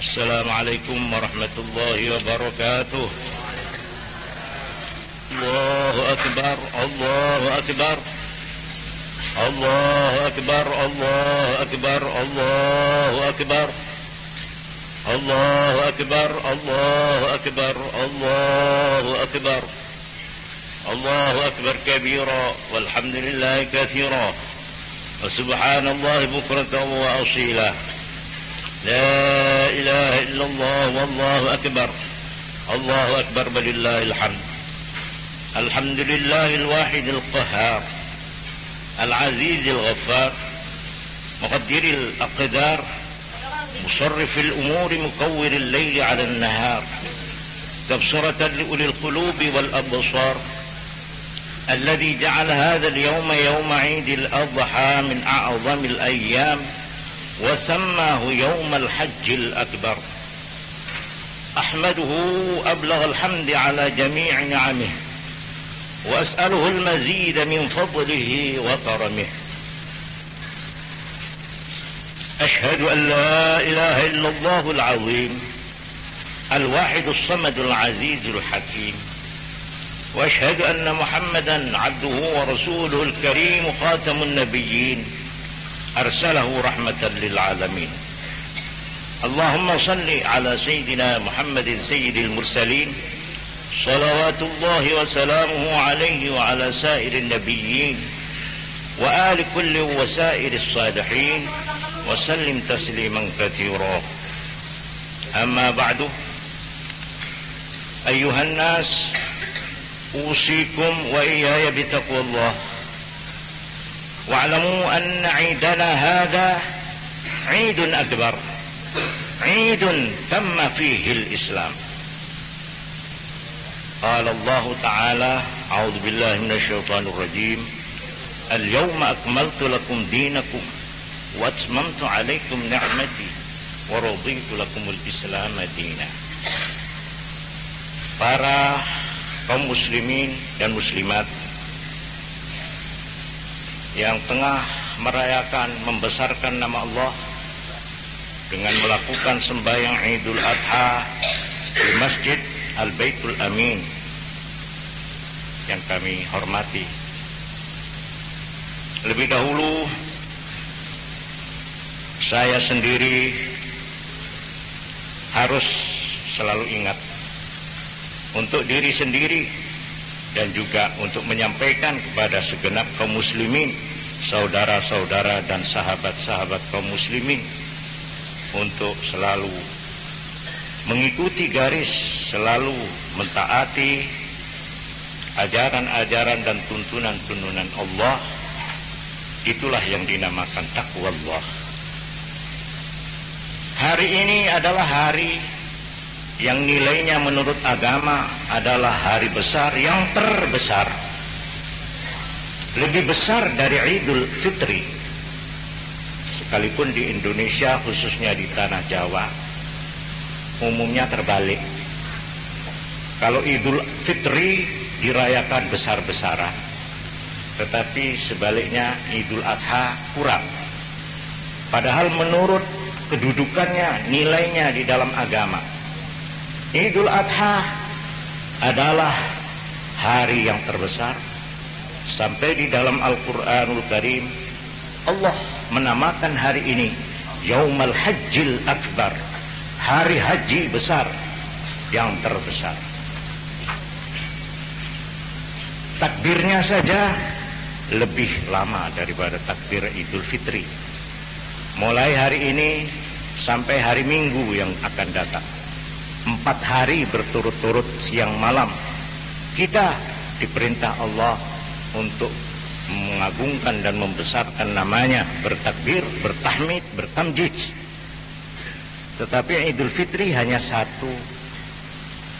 Assalamualaikum warahmatullahi wabarakatuh. Allahu akbar, Allahu akbar, Allahu akbar, Allahu akbar, Allahu akbar, Allahu akbar, Allahu akbar, Allahu akbar, Allahu akbar kabira, walhamdulillahi katsira, wa subhanallahi bukratan wa asila. لا إله إلا الله والله أكبر الله أكبر ولله الحمد الحمد لله الواحد القهار العزيز الغفار مقدر الأقدار مصرف الأمور مكور الليل على النهار تبصرة لأولي القلوب والأبصار الذي جعل هذا اليوم يوم عيد الأضحى من أعظم الأيام وسماه يوم الحج الأكبر أحمده أبلغ الحمد على جميع نعمه وأسأله المزيد من فضله وكرمه أشهد أن لا إله إلا الله العظيم الواحد الصمد العزيز الحكيم وأشهد أن محمدا عبده ورسوله الكريم خاتم النبيين أرسله رحمة للعالمين اللهم صل على سيدنا محمد سيد المرسلين صلوات الله وسلامه عليه وعلى سائر النبيين وآل كل وسائر الصالحين وسلم تسليما كثيرا أما بعد أيها الناس أوصيكم وإياي بتقوى الله واعلموا أن عيدنا هذا عيد أكبر عيد تم فيه الإسلام قال الله تعالى أعوذ بالله من الشيطان الرجيم اليوم أكملت لكم دينكم وأتممت عليكم نعمتي ورضيت لكم الإسلام دينا. Para kaum muslimin dan muslimat yang tengah merayakan membesarkan nama Allah dengan melakukan sembahyang Idul Adha di Masjid Al-Baitul Amin yang kami hormati. Lebih dahulu saya sendiri harus selalu ingat untuk diri sendiri dan juga untuk menyampaikan kepada segenap kaum muslimin, saudara-saudara dan sahabat-sahabat kaum muslimin untuk selalu mengikuti garis, selalu mentaati ajaran-ajaran dan tuntunan-tuntunan Allah. Itulah yang dinamakan taqwa Allah. Hari ini adalah hari yang nilainya menurut agama adalah hari besar yang terbesar, lebih besar dari Idul Fitri. Sekalipun di Indonesia, khususnya di tanah Jawa, umumnya terbalik. Kalau Idul Fitri dirayakan besar-besaran, tetapi sebaliknya Idul Adha kurang. Padahal menurut kedudukannya, nilainya di dalam agama, Idul Adha adalah hari yang terbesar. Sampai di dalam Al-Quranul Karim Allah menamakan hari ini Yaumul Hajjil Akbar, hari haji besar yang terbesar. Takbirnya saja lebih lama daripada takbir Idul Fitri. Mulai hari ini sampai hari Minggu yang akan datang, 4 hari berturut-turut siang malam kita diperintah Allah untuk mengagungkan dan membesarkan namanya, bertakbir, bertahmid, bertamjid. Tetapi Idul Fitri hanya 1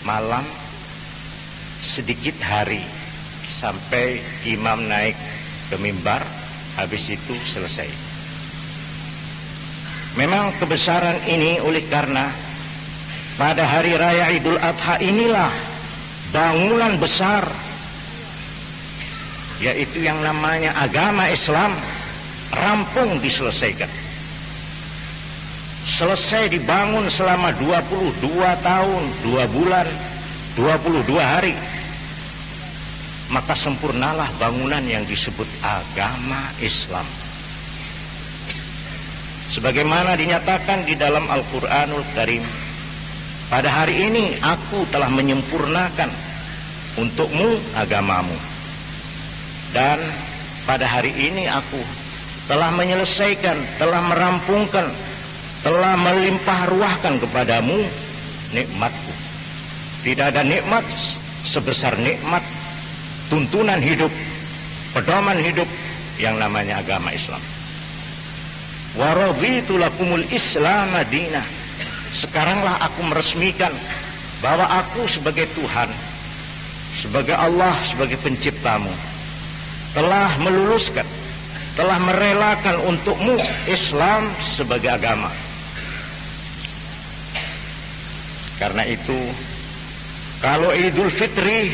malam, sedikit hari, sampai imam naik ke mimbar, habis itu selesai. Memang kebesaran ini oleh karena pada hari raya Idul Adha inilah bangunan besar, yaitu yang namanya agama Islam, rampung diselesaikan. selesai dibangun selama 22 tahun, 2 bulan, 22 hari, maka sempurnalah bangunan yang disebut agama Islam. Sebagaimana dinyatakan di dalam Al-Quranul Karim, pada hari ini aku telah menyempurnakan untukmu agamamu, dan pada hari ini aku telah menyelesaikan, telah merampungkan, telah melimpah ruahkan kepadamu nikmatku. Tidak ada nikmat sebesar nikmat tuntunan hidup, pedoman hidup yang namanya agama Islam. Wa raditu lakumul Islam madinah. Sekaranglah aku meresmikan bahwa aku sebagai Tuhan, sebagai Allah, sebagai penciptamu, telah meluluskan, telah merelakan untukmu Islam sebagai agama. Karena itu, kalau Idul Fitri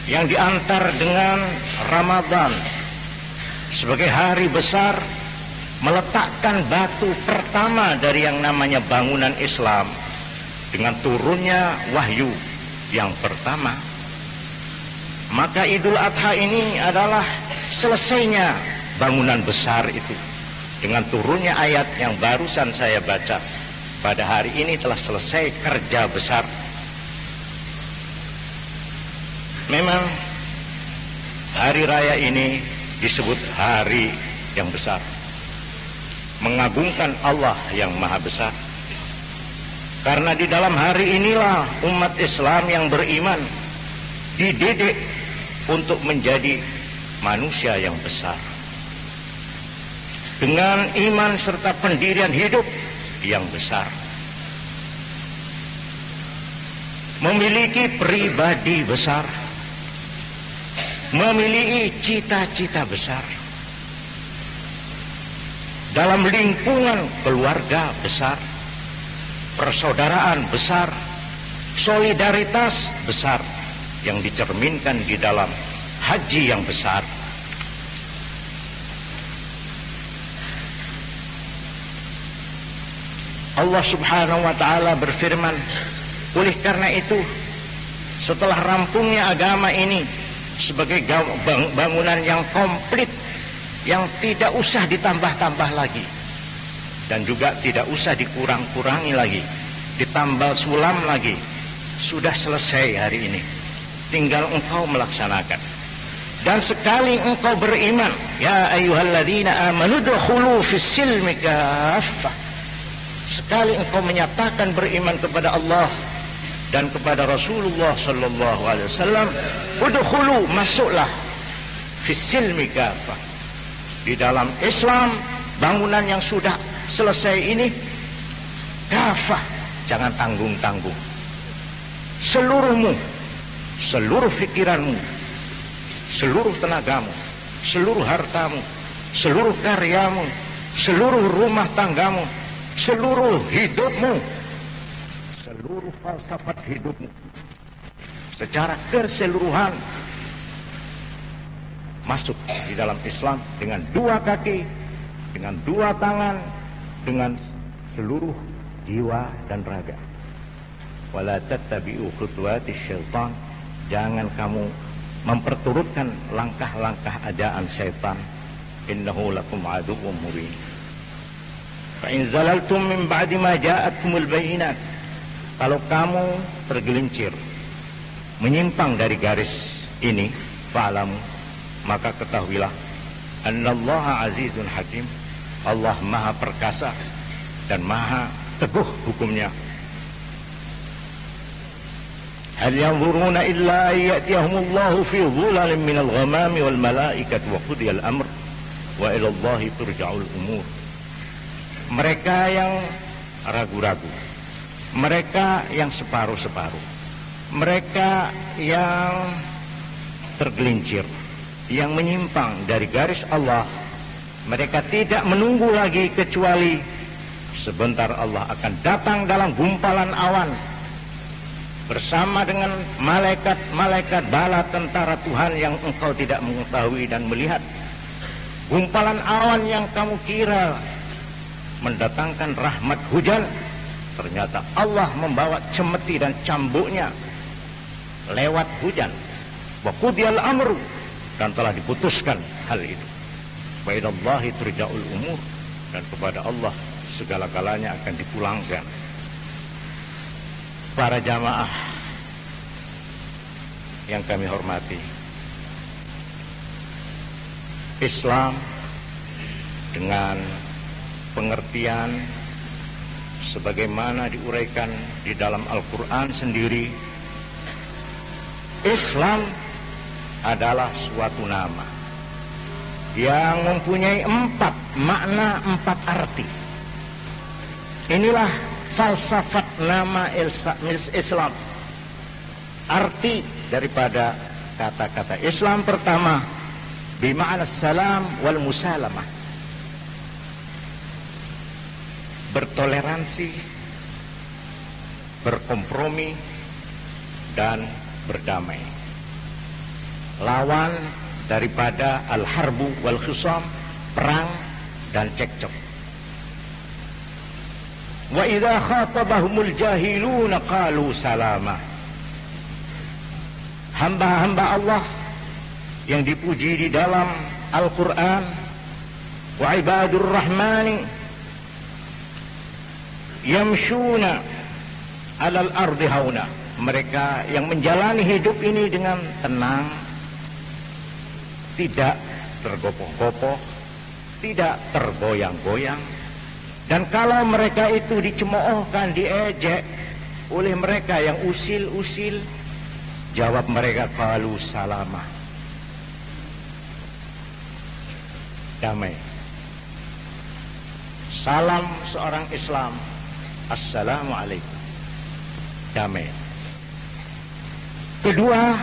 yang diantar dengan Ramadan sebagai hari besar, meletakkan batu pertama dari yang namanya bangunan Islam dengan turunnya wahyu yang pertama, maka Idul Adha ini adalah selesainya bangunan besar itu dengan turunnya ayat yang barusan saya baca. Pada hari ini telah selesai kerja besar. Memang hari raya ini disebut hari yang besar, mengagungkan Allah yang maha besar. Karena di dalam hari inilah umat Islam yang beriman dididik untuk menjadi manusia yang besar, dengan iman serta pendirian hidup yang besar, memiliki pribadi besar, memiliki cita-cita besar, dalam lingkungan keluarga besar, persaudaraan besar, solidaritas besar yang dicerminkan di dalam haji yang besar. Allah Subhanahu wa ta'ala berfirman, oleh karena itu setelah rampungnya agama ini sebagai bangunan yang komplit, yang tidak usah ditambah-tambah lagi dan juga tidak usah dikurang-kurangi lagi, ditambal sulam lagi, sudah selesai hari ini, tinggal engkau melaksanakan. Dan sekali engkau beriman, ya ayyuhalladzina amanu dukhulu fis silmi kaffah, sekali engkau menyatakan beriman kepada Allah dan kepada Rasulullah sallallahu alaihi wasallam, udkhulu, masuklah, fis silmi kaffah, di dalam Islam, bangunan yang sudah selesai ini, kafah, jangan tanggung-tanggung. Seluruhmu, seluruh pikiranmu, seluruh tenagamu, seluruh hartamu, seluruh karyamu, seluruh rumah tanggamu, seluruh hidupmu, seluruh falsafat hidupmu secara keseluruhan masuk di dalam Islam dengan 2 kaki, dengan 2 tangan, dengan seluruh jiwa dan raga. Wala tattabi'u khutuwatis syaitan, jangan kamu memperturutkan langkah-langkah ajaan syaitan. Innahu lakum aduwwum mubin. Fa in zalaltum min ba'di ma ja'atkumul bayyinat, kalau kamu tergelincir, menyimpang dari garis ini, fa'lamu, maka ketahuilah, annallaha azizun hakim, Allah maha perkasa dan maha teguh hukumnya. Hal yanzuruna illa ayyatiyahumullahu fi dhulalin minal ghamami wal malaikatu wa qudiyal amr wa ilallahi turja'ul umur. Mereka yang ragu-ragu, mereka yang separuh-separuh, mereka yang tergelincir, yang menyimpang dari garis Allah, mereka tidak menunggu lagi kecuali sebentar Allah akan datang dalam gumpalan awan bersama dengan malaikat-malaikat bala tentara Tuhan yang engkau tidak mengetahui dan melihat. Gumpalan awan yang kamu kira mendatangkan rahmat hujan, ternyata Allah membawa cemeti dan cambuknya lewat hujan. Wa qudiyal amru, dan telah diputuskan hal itu. Wa ilallahi turja'ul umur, dan kepada Allah segala-galanya akan dipulangkan. Para jamaah yang kami hormati, Islam dengan pengertian sebagaimana diuraikan di dalam Al-Quran sendiri, Islam adalah suatu nama yang mempunyai 4 makna, 4 arti. Inilah falsafat nama Islam. Arti daripada kata-kata Islam pertama, bima'na salam wal musalamah, bertoleransi, berkompromi, dan berdamai. Lawan daripada al-harbu wal khisam, perang dan cekcok. Wa idza khatabahumul jahiluna qalu salama. Hamba-hamba Allah yang dipuji di dalam Al-Quran, wa ibadur rahmani yamshuna alal ardi hauna, mereka yang menjalani hidup ini dengan tenang, tidak tergopoh-gopoh, tidak tergoyang-goyang. Dan kalau mereka itu dicemoohkan, diejek oleh mereka yang usil-usil, jawab mereka qalu salama, damai. Salam seorang Islam, assalamualaikum, damai. Kedua,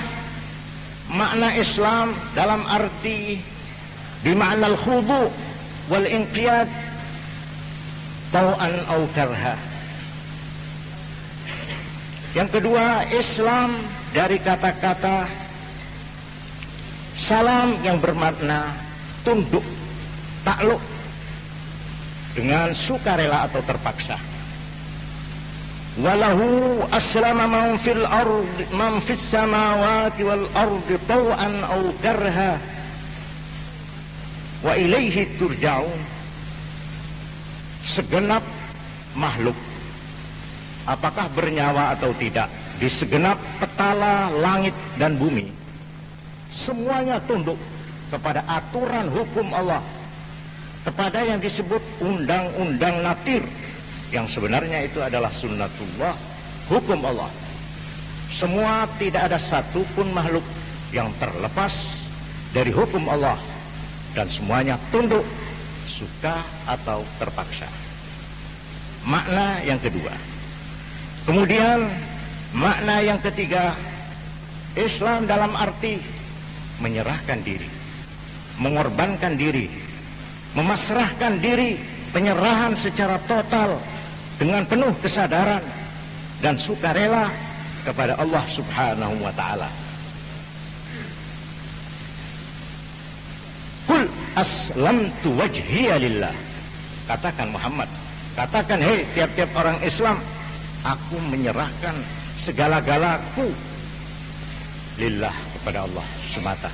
makna Islam dalam arti bimakna al-khudu wal inqiyad tau'an au karha. Yang kedua, Islam dari kata-kata salam yang bermakna tunduk, takluk dengan sukarela atau terpaksa. Walahu aslama man fil ardi man fis samawati wal ardi taw'an aw karha wa ilaihi turja'un. Segenap makhluk, apakah bernyawa atau tidak, di segenap petala langit dan bumi, semuanya tunduk kepada aturan hukum Allah, kepada yang disebut undang-undang natir, yang sebenarnya itu adalah sunnatullah, hukum Allah. Semua, tidak ada satupun makhluk yang terlepas dari hukum Allah, dan semuanya tunduk, suka atau terpaksa. Makna yang kedua. Kemudian makna yang ketiga, Islam dalam arti menyerahkan diri, mengorbankan diri, memasrahkan diri, penyerahan secara total dengan penuh kesadaran dan sukarela kepada Allah Subhanahu wa ta'ala. Qul aslamtu wajhiya lillah. Katakan Muhammad, katakan hei tiap-tiap orang Islam, aku menyerahkan segala-galaku lillah, kepada Allah semata.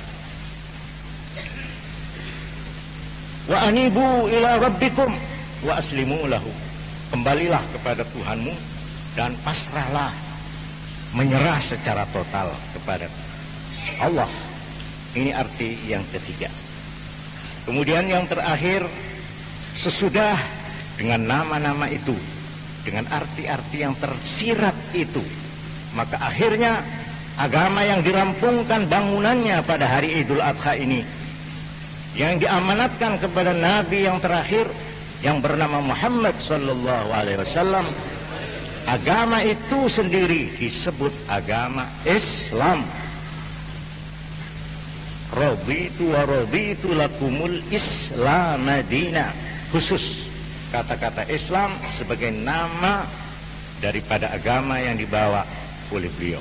Wa anibu ila rabbikum wa aslimu lahu. Kembalilah kepada Tuhanmu dan pasrahlah, menyerah secara total kepada Allah. Ini arti yang ketiga. Kemudian yang terakhir, sesudah dengan nama-nama itu, dengan arti-arti yang tersirat itu, maka akhirnya agama yang dirampungkan bangunannya pada hari Idul Adha ini, yang diamanatkan kepada Nabi yang terakhir yang bernama Muhammad sallallahu alaihi wasallam, agama itu sendiri disebut agama Islam. Raditu wa raditu lakumul Islam madina. Khusus kata-kata Islam sebagai nama daripada agama yang dibawa oleh beliau.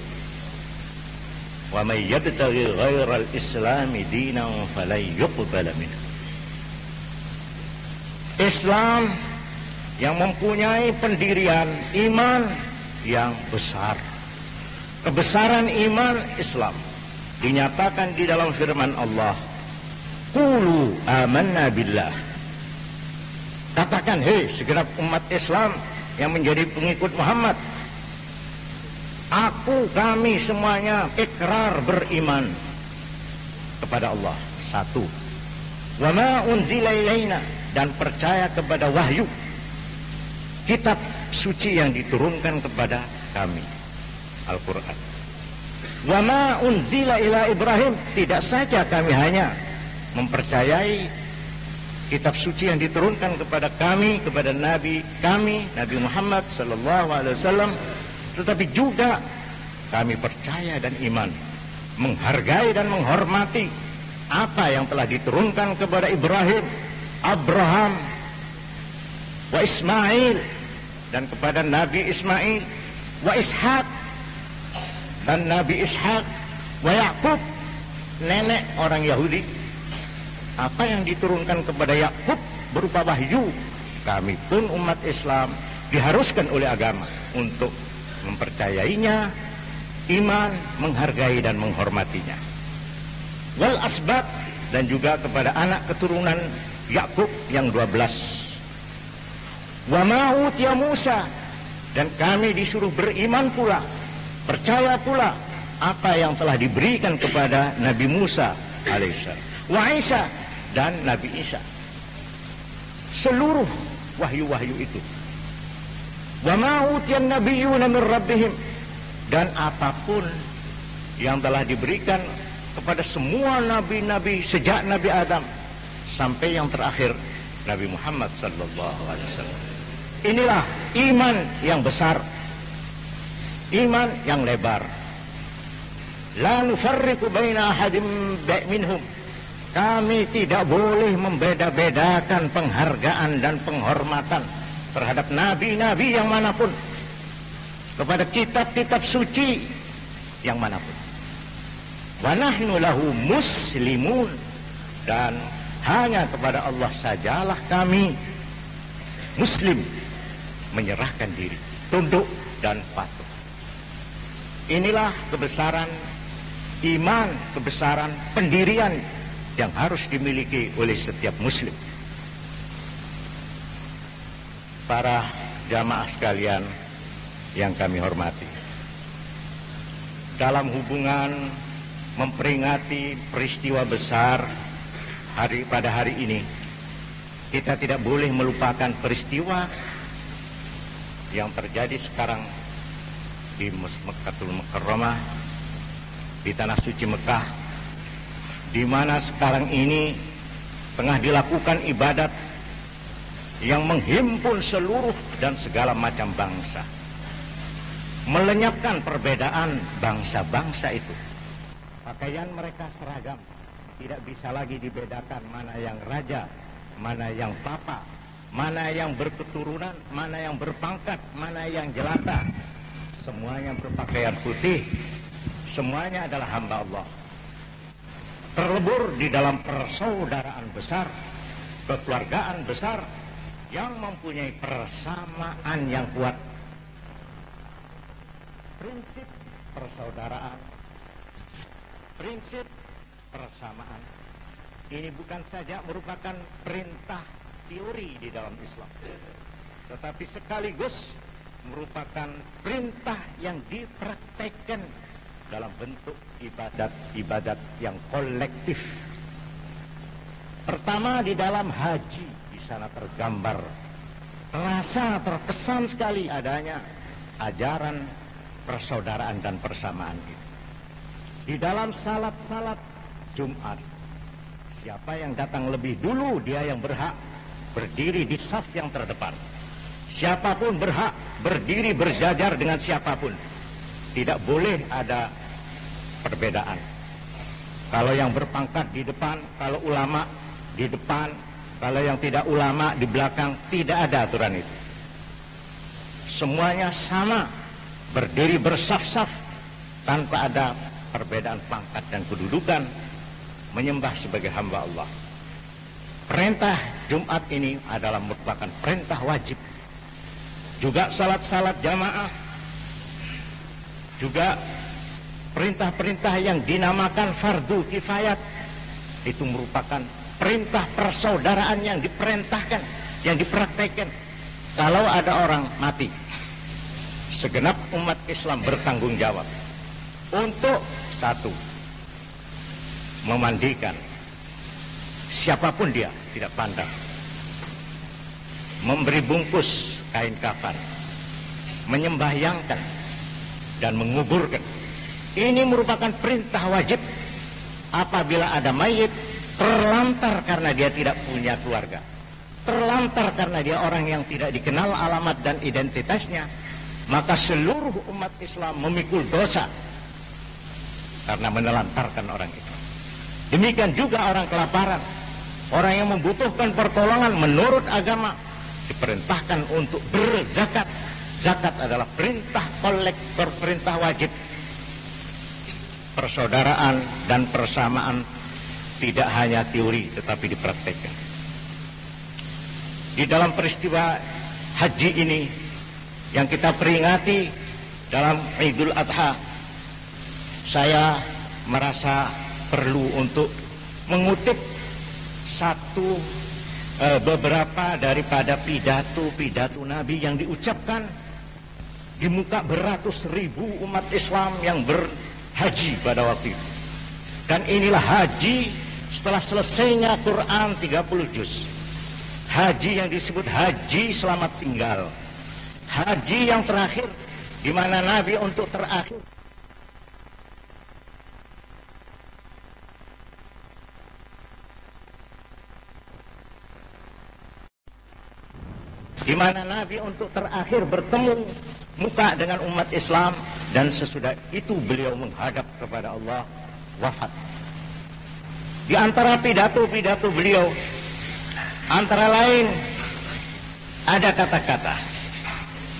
Wa may yabtaghi ghairal islami dinan falan yuqbala minhu. Islam yang mempunyai pendirian iman yang besar. Kebesaran iman Islam dinyatakan di dalam firman Allah, qulu amanna billah. Katakan, hei segenap umat Islam yang menjadi pengikut Muhammad, kami semuanya ikrar beriman kepada Allah satu. Wa ma unzila ilaina, dan percaya kepada wahyu, kitab suci yang diturunkan kepada kami, Al-Quran. Wa ma unzila ila Ibrahim, tidak saja kami hanya mempercayai kitab suci yang diturunkan kepada kami, kepada Nabi kami, Nabi Muhammad sallallahu alaihi wasallam, tetapi juga kami percaya dan iman, menghargai dan menghormati apa yang telah diturunkan kepada Ibrahim, Abraham, wa Ismail, dan kepada Nabi Ismail, wa Ishak, dan Nabi Ishak, wa Yakub, nenek orang Yahudi. Apa yang diturunkan kepada Yakub berupa wahyu, kami pun umat Islam diharuskan oleh agama untuk mempercayainya, iman, menghargai dan menghormatinya. Wal asbat, dan juga kepada anak keturunan Yakub yang 12. Wa ma utiya Musa, dan kami disuruh beriman pula, percaya pula apa yang telah diberikan kepada Nabi Musa alaihissalam. Wa Isa, dan Nabi Isa. Seluruh wahyu-wahyu itu. Wa ma utiyan nabiyyuna min rabbihim, dan apapun yang telah diberikan kepada semua nabi-nabi sejak Nabi Adam sampai yang terakhir Nabi Muhammad sallallahu alaihi wasallam. Inilah iman yang besar, iman yang lebar. La nufarriqu baina ahadin minhum. Kami tidak boleh membeda-bedakan penghargaan dan penghormatan terhadap nabi-nabi yang manapun, kepada kitab-kitab suci yang manapun. Wa nahnu lahu muslimun, dan hanya kepada Allah sajalah kami muslim, menyerahkan diri, tunduk dan patuh. Inilah kebesaran iman, kebesaran pendirian yang harus dimiliki oleh setiap muslim. Para jamaah sekalian yang kami hormati, dalam hubungan memperingati peristiwa besar pada hari ini, kita tidak boleh melupakan peristiwa yang terjadi sekarang di Mekkatul Mukarramah, di tanah suci Mekah, di mana sekarang ini tengah dilakukan ibadat yang menghimpun seluruh dan segala macam bangsa, melenyapkan perbedaan bangsa-bangsa itu. Pakaian mereka seragam, tidak bisa lagi dibedakan mana yang raja, mana yang papa, mana yang berketurunan, mana yang berpangkat, mana yang jelata. Semuanya berpakaian putih, semuanya adalah hamba Allah, terlebur di dalam persaudaraan besar, kekeluargaan besar yang mempunyai persamaan yang kuat. Prinsip persaudaraan, prinsip persamaan ini bukan saja merupakan perintah teori di dalam Islam, tetapi sekaligus merupakan perintah yang dipraktekkan dalam bentuk ibadat-ibadat yang kolektif. Pertama, di dalam haji, di sana tergambar, terasa, terkesan sekali adanya ajaran persaudaraan dan persamaan itu. Di dalam salat-salat Jumat, siapa yang datang lebih dulu, dia yang berhak berdiri di saf yang terdepan. Siapapun berhak berdiri berjajar dengan siapapun. Tidak boleh ada perbedaan. Kalau yang berpangkat di depan, kalau ulama di depan, kalau yang tidak ulama di belakang, tidak ada aturan itu. Semuanya sama, berdiri bersaf-saf tanpa ada perbedaan pangkat dan kedudukan, menyembah sebagai hamba Allah. Perintah Jumat ini adalah merupakan perintah wajib juga salat-salat jamaah, juga perintah-perintah yang dinamakan fardu kifayat, itu merupakan perintah persaudaraan yang diperintahkan, yang dipraktekkan. Kalau ada orang mati, segenap umat Islam bertanggung jawab untuk satu, memandikan siapapun dia, tidak pandang, memberi bungkus kain kafan, menyembahyangkan dan menguburkan. Ini merupakan perintah wajib apabila ada mayit terlantar karena dia tidak punya keluarga, terlantar karena dia orang yang tidak dikenal alamat dan identitasnya, maka seluruh umat Islam memikul dosa karena menelantarkan orang itu. Demikian juga orang kelaparan, orang yang membutuhkan pertolongan menurut agama diperintahkan untuk berzakat. Zakat adalah perintah kolektor, perintah wajib. Persaudaraan dan persamaan tidak hanya teori tetapi dipraktekkan. Di dalam peristiwa haji ini yang kita peringati dalam Idul Adha, saya merasa perlu untuk mengutip beberapa daripada pidato-pidato Nabi yang diucapkan di muka beratus ribu umat Islam yang berhaji pada waktu itu. Dan inilah haji setelah selesainya Quran 30 juz. Haji yang disebut haji selamat tinggal. Haji yang terakhir, di mana Nabi untuk terakhir bertemu muka dengan umat Islam, dan sesudah itu beliau menghadap kepada Allah, wafat. Di antara pidato-pidato beliau antara lain ada kata-kata,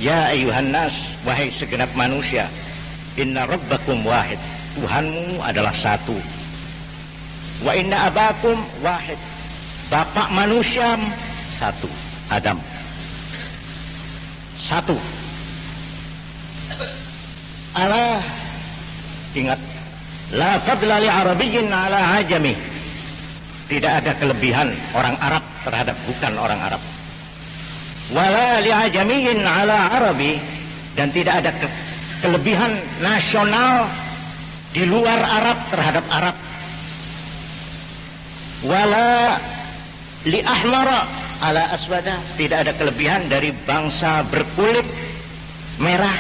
ya ayuhan nas, wahai segenap manusia, inna rabbakum wahid, Tuhanmu adalah satu. Wa inna abakum wahid, bapak manusia satu, Adam. Satu. Ala, ingat, la fadla li arabiyyin ala ajami. Tidak ada kelebihan orang Arab terhadap bukan orang Arab. Wala li ajamiyyin ala arabi, dan tidak ada kelebihan nasional di luar Arab terhadap Arab. Wala li ahmara ala aswada, tidak ada kelebihan dari bangsa berkulit merah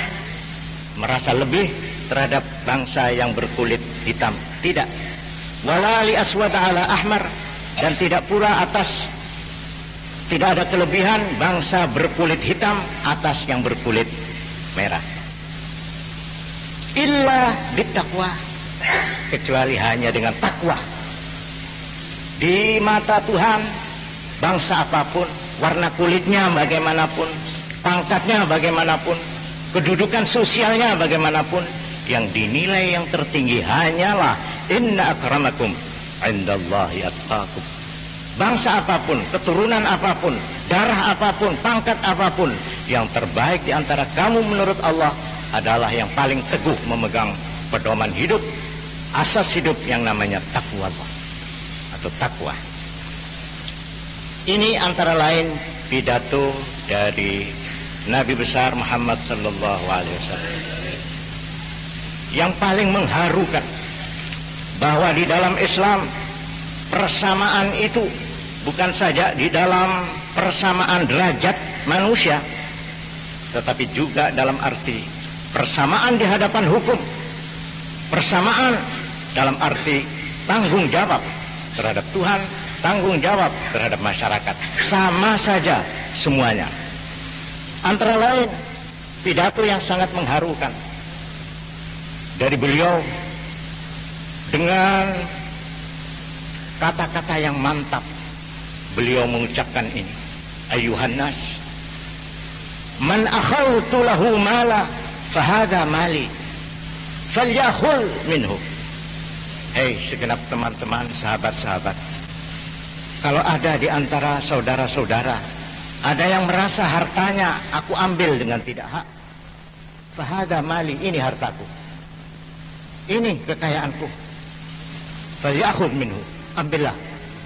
merasa lebih terhadap bangsa yang berkulit hitam, tidak. Wala li aswada ala ahmar, dan tidak pula tidak ada kelebihan bangsa berkulit hitam atas yang berkulit merah. Illa bittaqwa, kecuali hanya dengan takwa. Di mata Tuhan, bangsa apapun, warna kulitnya bagaimanapun, pangkatnya bagaimanapun, kedudukan sosialnya bagaimanapun, yang dinilai yang tertinggi hanyalah inna akramakum indallahi atqakum. Bangsa apapun, keturunan apapun, darah apapun, pangkat apapun, yang terbaik di antara kamu menurut Allah adalah yang paling teguh memegang pedoman hidup, asas hidup yang namanya takwa Allah atau takwa. Ini antara lain pidato dari Nabi besar Muhammad sallallahu alaihi wasallam yang paling mengharukan, bahwa di dalam Islam persamaan itu bukan saja di dalam persamaan derajat manusia, tetapi juga dalam arti persamaan di hadapan hukum, persamaan dalam arti tanggung jawab terhadap Tuhan, tanggung jawab terhadap masyarakat, sama saja semuanya. Antara lain pidato yang sangat mengharukan dari beliau dengan kata-kata yang mantap, beliau mengucapkan ini, ayuhan nas, man akhaltu lahu mala fahada mali falyakhul minhu. Hei segenap teman-teman, sahabat-sahabat, kalau ada di antara saudara-saudara Ada yang merasa hartanya aku ambil dengan tidak hak. Fahada mali, ini hartaku, ini kekayaanku. Falyakhudh minhu, ambillah.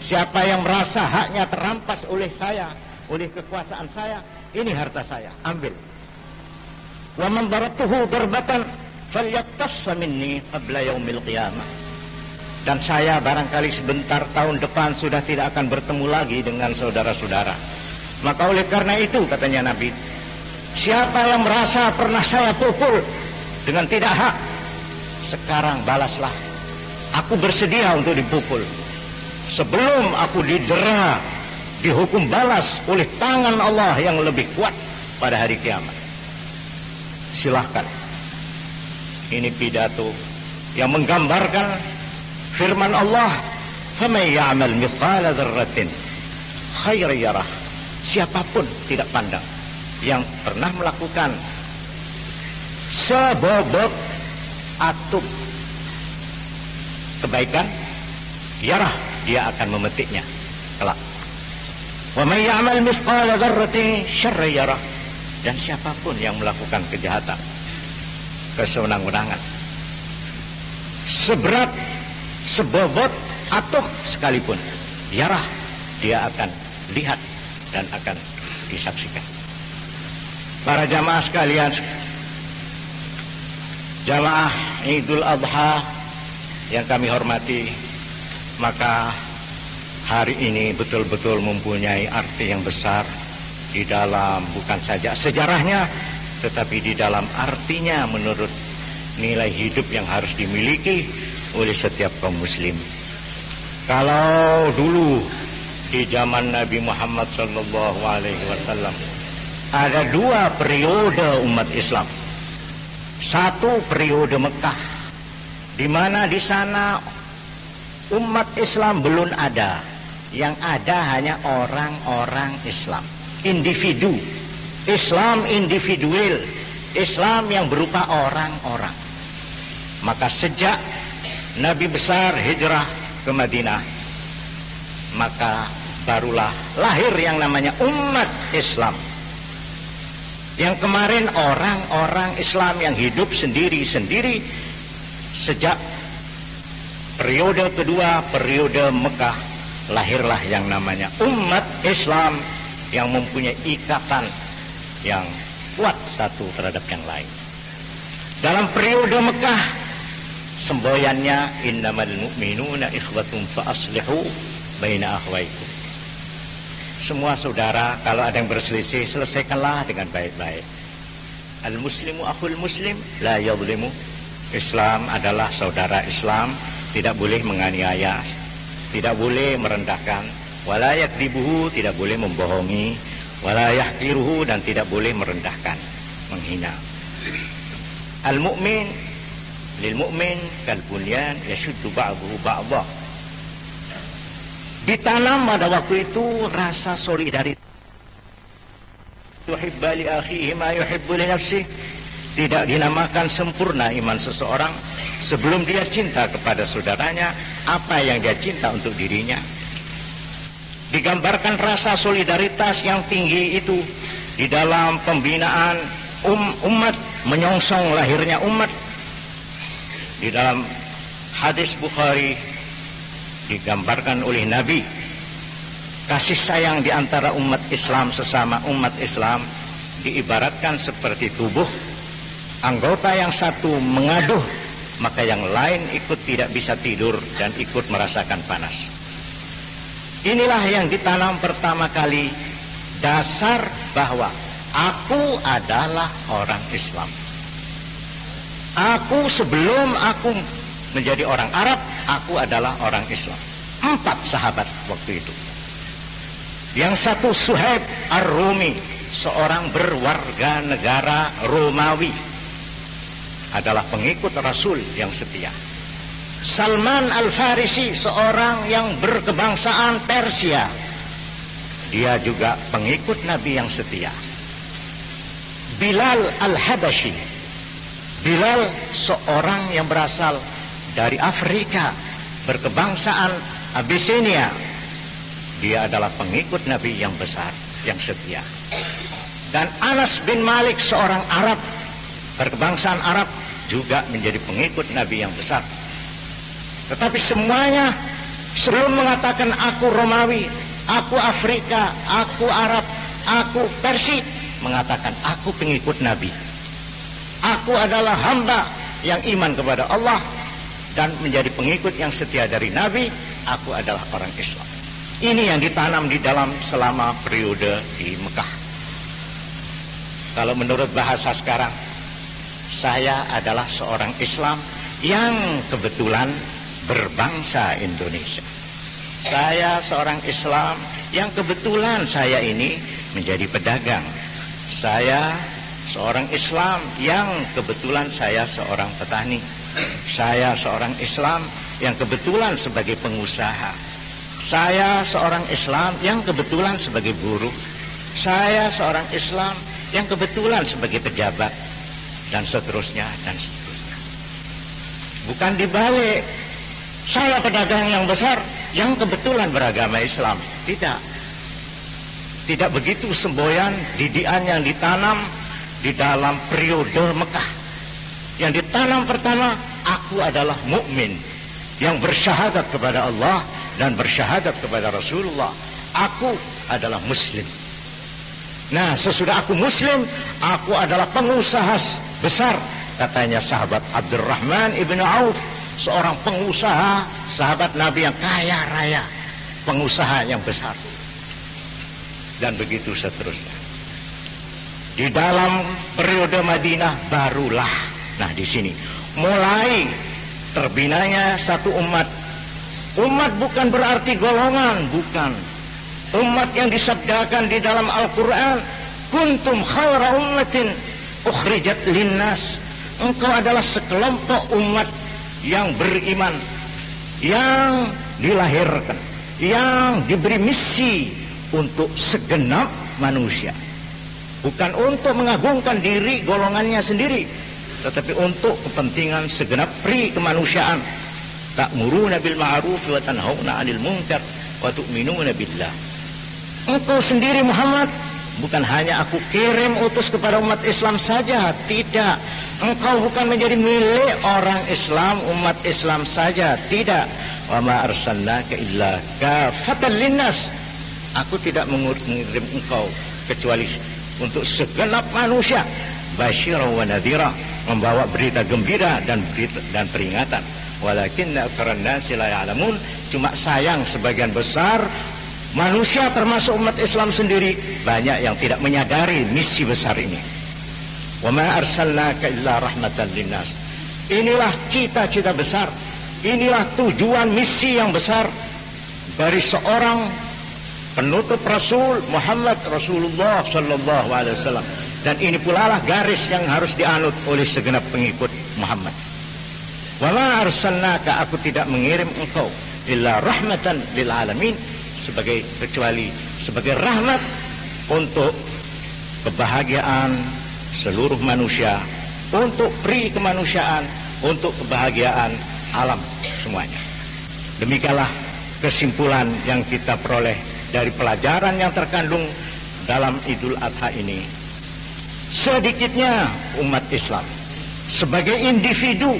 Siapa yang merasa haknya terampas oleh saya, oleh kekuasaan saya, ini harta saya, ambil. Wa man darabtuhu darbatan falyaqtassa minni qabla yaumil qiyamah. Dan saya barangkali sebentar tahun depan sudah tidak akan bertemu lagi dengan saudara-saudara. Maka oleh karena itu katanya Nabi, siapa yang merasa pernah saya pukul dengan tidak hak, sekarang balaslah. Aku bersedia untuk dipukul sebelum aku didera, dihukum balas oleh tangan Allah yang lebih kuat pada hari kiamat. Silahkan. Ini pidato yang menggambarkan firman Allah, "Faman ya'mal mithqala dzarratin khairan yarah." Siapapun tidak pandang yang pernah melakukan sebobot atom kebaikan, yarah, dia akan memetiknya kelak. Wa may ya'mal mithqala dzarratin syarran yarah. Dan siapapun yang melakukan kejahatan, kesewenang-wenangan, seberat sebobot atom sekalipun, yarah, dia akan lihat dan akan disaksikan. Para jamaah sekalian, jamaah Idul Adha yang kami hormati, maka hari ini betul-betul mempunyai arti yang besar di dalam bukan saja sejarahnya, tetapi di dalam artinya menurut nilai hidup yang harus dimiliki oleh setiap kaum muslim. Kalau dulu di zaman Nabi Muhammad SAW ada dua periode umat Islam. Satu periode Mekah, di mana di sana umat Islam belum ada. Yang ada hanya orang-orang Islam, individu, Islam individual, Islam yang berupa orang-orang. Maka sejak Nabi besar hijrah ke Madinah, maka barulah lahir yang namanya umat Islam. Yang kemarin orang-orang Islam yang hidup sendiri-sendiri. Sejak periode kedua, periode Mekah, lahirlah yang namanya umat Islam yang mempunyai ikatan yang kuat satu terhadap yang lain. Dalam periode Mekah, semboyannya innamal mu'minuna ikhwatun fa aslihu baina akhwaikum. Semua saudara, kalau ada yang berselisih, selesaikanlah dengan baik-baik. Al-muslimu akhul muslim la yadhlimu. Islam adalah saudara Islam, tidak boleh menganiaya, tidak boleh merendahkan, wala yakdzibuhu, tidak boleh membohongi, wala yahqiruhu, dan tidak boleh merendahkan, menghina. Al-mu'min lil mu'min kal bunyan yashuddu ba'dahu ba'dha. Ditanam pada waktu itu rasa solidaritas. Yuhibbu li akhihi ma yuhibbu li nafsihi. Tidak dinamakan sempurna iman seseorang sebelum dia cinta kepada saudaranya apa yang dia cinta untuk dirinya. Digambarkan rasa solidaritas yang tinggi itu di dalam pembinaan umat, menyongsong lahirnya umat. Di dalam hadis Bukhari digambarkan oleh Nabi kasih sayang di antara umat Islam sesama umat Islam diibaratkan seperti tubuh. Anggota yang satu mengaduh, maka yang lain ikut tidak bisa tidur dan ikut merasakan panas. Inilah yang ditanam pertama kali, dasar bahwa aku adalah orang Islam. Aku sebelum aku menjadi orang Arab, aku adalah orang Islam. 4 sahabat waktu itu. Yang satu Suhaib Ar-Rumi, seorang berwarga negara Romawi, adalah pengikut Rasul yang setia. Salman Al-Farisi, seorang yang berkebangsaan Persia, dia juga pengikut Nabi yang setia. Bilal Al-Habashi, Bilal seorang yang berasal dari Afrika, berkebangsaan Abyssinia, dia adalah pengikut Nabi yang besar, yang setia. Dan Anas bin Malik seorang Arab, berkebangsaan Arab, juga menjadi pengikut Nabi yang besar. Tetapi semuanya sebelum mengatakan aku Romawi, aku Afrika, aku Arab, aku Persia, mengatakan aku pengikut Nabi. Aku adalah hamba yang iman kepada Allah dan menjadi pengikut yang setia dari Nabi. Aku adalah orang Islam. Ini yang ditanam di dalam selama periode di Mekah. Kalau menurut bahasa sekarang, saya adalah seorang Islam yang kebetulan berbangsa Indonesia. Saya seorang Islam yang kebetulan saya ini menjadi pedagang. Saya seorang Islam yang kebetulan saya seorang petani. Saya seorang Islam yang kebetulan sebagai pengusaha. Saya seorang Islam yang kebetulan sebagai buruh. Saya seorang Islam yang kebetulan sebagai pejabat. Dan seterusnya, dan seterusnya. Bukan dibalik. Saya pedagang yang besar yang kebetulan beragama Islam. Tidak. Tidak begitu semboyan didikan yang ditanam di dalam periode Mekah. Yang ditanam pertama, aku adalah mukmin yang bersyahadat kepada Allah dan bersyahadat kepada Rasulullah. Aku adalah muslim. Nah, sesudah aku muslim, aku adalah pengusaha besar, katanya sahabat Abdurrahman ibn Auf, seorang pengusaha, sahabat Nabi yang kaya raya, pengusaha yang besar. Dan begitu seterusnya. Di dalam periode Madinah barulah, nah di sini mulai terbinanya satu umat. Umat bukan berarti golongan, bukan. Umat yang disabdakan di dalam Al-Quran, kuntum khaira ummatin ukhrijat linnas. Engkau adalah sekelompok umat yang beriman, yang dilahirkan, yang diberi misi untuk segenap manusia. Bukan untuk mengagungkan diri golongannya sendiri, tetapi untuk kepentingan segenap pri kemanusiaan. Ta'muruna bil ma'ruf wa tanhauna 'anil munkar wa tu'minuna billah. Engkau sendiri Muhammad, bukan hanya aku kirim utus kepada umat Islam saja, tidak. Engkau bukan menjadi milik orang Islam, umat Islam saja, tidak. Wa ma arsalnaka illa kafatan linnas. Aku tidak mengirim engkau kecuali untuk segenap manusia, basyiran wa nadhira, membawa berita gembira dan peringatan. Walakinna aktsaran nasi la ya'lamun. Cuma sayang sebagian besar manusia termasuk umat Islam sendiri banyak yang tidak menyadari misi besar ini. Wa ma arsalnaka illa rahmatan linnas. Inilah cita-cita besar, inilah tujuan misi yang besar dari seorang penutup Rasul Muhammad Rasulullah sallallahu alaihi wasallam. Dan ini pula lah garis yang harus dianut oleh segenap pengikut Muhammad. Wa ma arsalnaka, aku tidak mengirim engkau illa rahmatan lil alamin, kecuali sebagai rahmat untuk kebahagiaan seluruh manusia, untuk pri kemanusiaan, untuk kebahagiaan alam semuanya. Demikianlah kesimpulan yang kita peroleh dari pelajaran yang terkandung dalam Idul Adha ini. Sedikitnya umat Islam sebagai individu,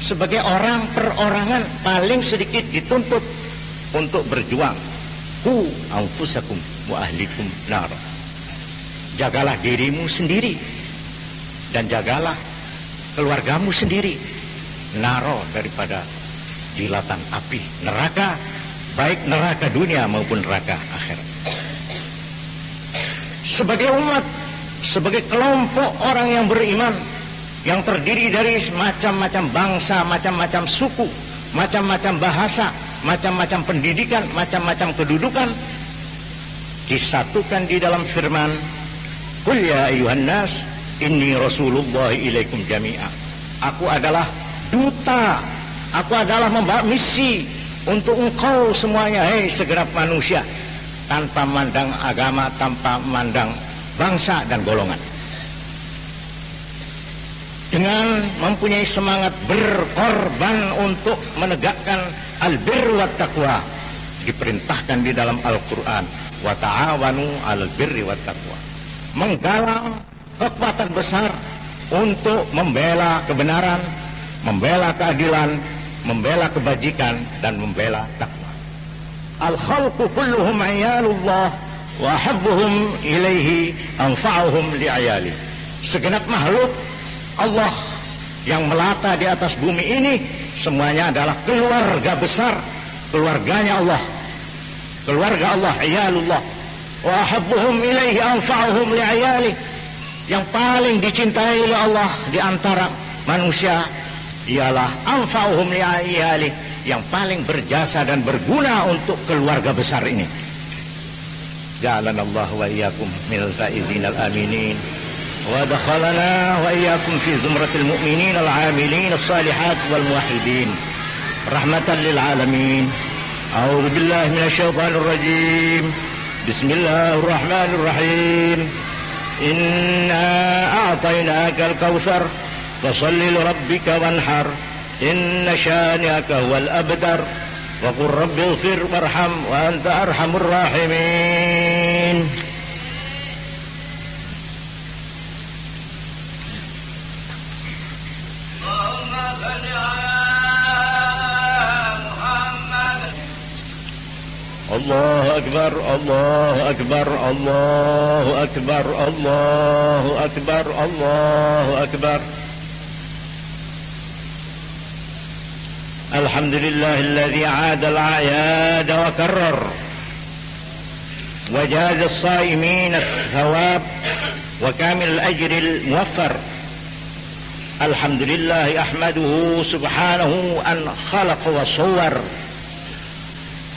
sebagai orang perorangan, paling sedikit dituntut untuk berjuang. Qu anfusakum wa ahlikum nar. Jagalah dirimu sendiri dan jagalah keluargamu sendiri naro daripada jilatan api neraka, baik neraka dunia maupun neraka akhirat. Sebagai umat, sebagai kelompok orang yang beriman, yang terdiri dari macam-macam bangsa, macam-macam suku, macam-macam bahasa, macam-macam pendidikan, macam-macam kedudukan, disatukan di dalam firman, Qul ya ayyuhan nas inni rasulullah ilaikum jami'a. Aku adalah duta, aku adalah membawa misi untuk engkau semuanya, hei segenap manusia, tanpa mandang agama, tanpa mandang bangsa dan golongan. Dengan mempunyai semangat berkorban untuk menegakkan al-birr wa taqwa, diperintahkan di dalam Al-Quran, wa ta'awanu 'alal birri wat taqwa, menggalang kekuatan besar untuk membela kebenaran, membela keadilan, membela kebajikan, dan membela takwa. Al-khalqu kulluhum 'iyalullah wa ahabbuhum ilaihi anfa'uhum li'ayali. Segenap makhluk Allah yang melata di atas bumi ini semuanya adalah keluarga besar, keluarganya Allah, keluarga Allah, iyalullah. Wa ahabbuhum ilaihi anfa'uhum li'ayali. Yang paling dicintai oleh Allah di antara manusia ialah anfa'uhum li'ayali, yang paling berjasa dan berguna untuk keluarga besar ini. Ja'alanallahu wa iyyakum minal faizin al-aminin wa dakhalana wa iyyakum fi zumratil mu'minin al-'amilin as-salihat wal muwahhidin rahmatan lil alamin. A'udzu billahi minasy syaithanir rajim. Bismillahir rahim. Inna a'tainakal kautsar fasalli li rabbika wanhar inna syani'aka huwal abtar wa qur rabbighfir warham wa anta arhamur rahimin. الله أكبر الله أكبر الله أكبر الله أكبر الله أكبر. الحمد لله الذي عاد الأعياد وكرر وجاز الصائمين الثواب وكامل الأجر الموفر. الحمد لله أحمده سبحانه أن خلق وصور،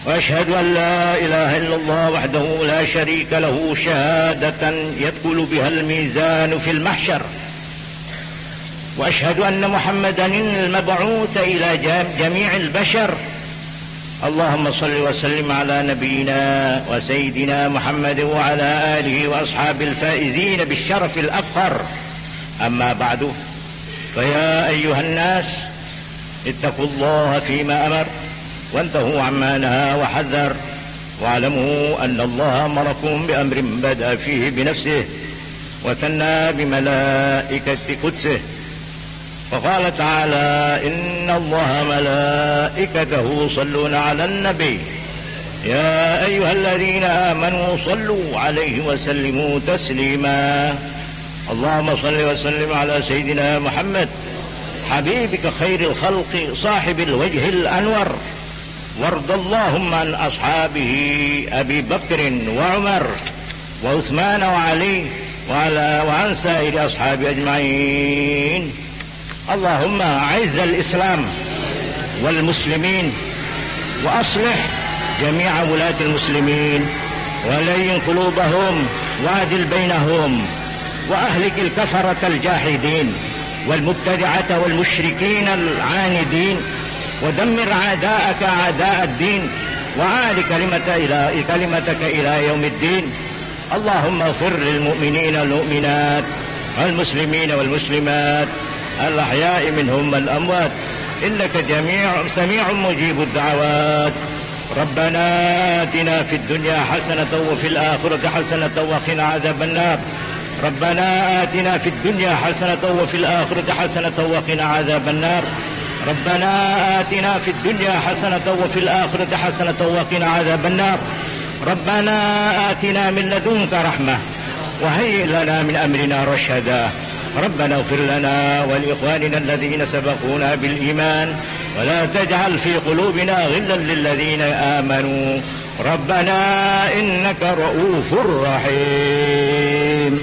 وأشهد أن لا إله إلا الله وحده لا شريك له شهادة يدخل بها الميزان في المحشر، وأشهد أن محمدا المبعوث إلى جميع البشر. اللهم صل وسلم على نبينا وسيدنا محمد وعلى آله وأصحاب الفائزين بالشرف الأفخر. أما بعد، فيا أيها الناس اتقوا الله فيما أمر وانتهوا عما نهى وحذر، واعلموا أن الله أمركم بأمر بدأ فيه بنفسه وثنى بملائكة قدسه، فقال تعالى: إن الله ملائكته يصلون على النبي يا أيها الذين آمنوا صلوا عليه وسلموا تسليما. اللهم صل وسلم على سيدنا محمد حبيبك خير الخلق صاحب الوجه الأنور، وارض اللهم عن أصحابه أبي بكر وعمر وعثمان وعلي وعن سائر أصحابه أجمعين. اللهم أعز الإسلام والمسلمين، وأصلح جميع ولاة المسلمين، ولين قلوبهم، وعدل بينهم، وأهلك الكفرة الجاحدين والمبتدعة والمشركين العاندين، ودمر أعداءك أعداء الدين، وعال كلمتك إلى يوم الدين. اللهم اغفر للمؤمنين والمؤمنات والمسلمين والمسلمات الأحياء منهم والأموات، إنك سميع مجيب الدعوات. ربنا آتنا في الدنيا حسنة وفي الآخرة حسنة وقنا عذاب النار. ربنا آتنا في الدنيا حسنة وفي الآخرة حسنة وقنا عذاب النار. ربنا آتنا في الدنيا حسنة وفي الآخرة حسنة وقنا عذاب النار. ربنا آتنا من لدنك رحمة وهيئ لنا من أمرنا رشدا. ربنا اغفر لنا ولإخواننا الذين سبقونا بالإيمان، ولا تجعل في قلوبنا غلا للذين آمنوا، ربنا إنك رؤوف رحيم.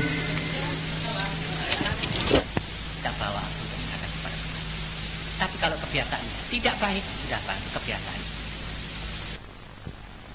Kita bawa untuk menghadap kepada Allah. Tapi kalau kebiasaannya tidak baik, sudah baik kebiasaan.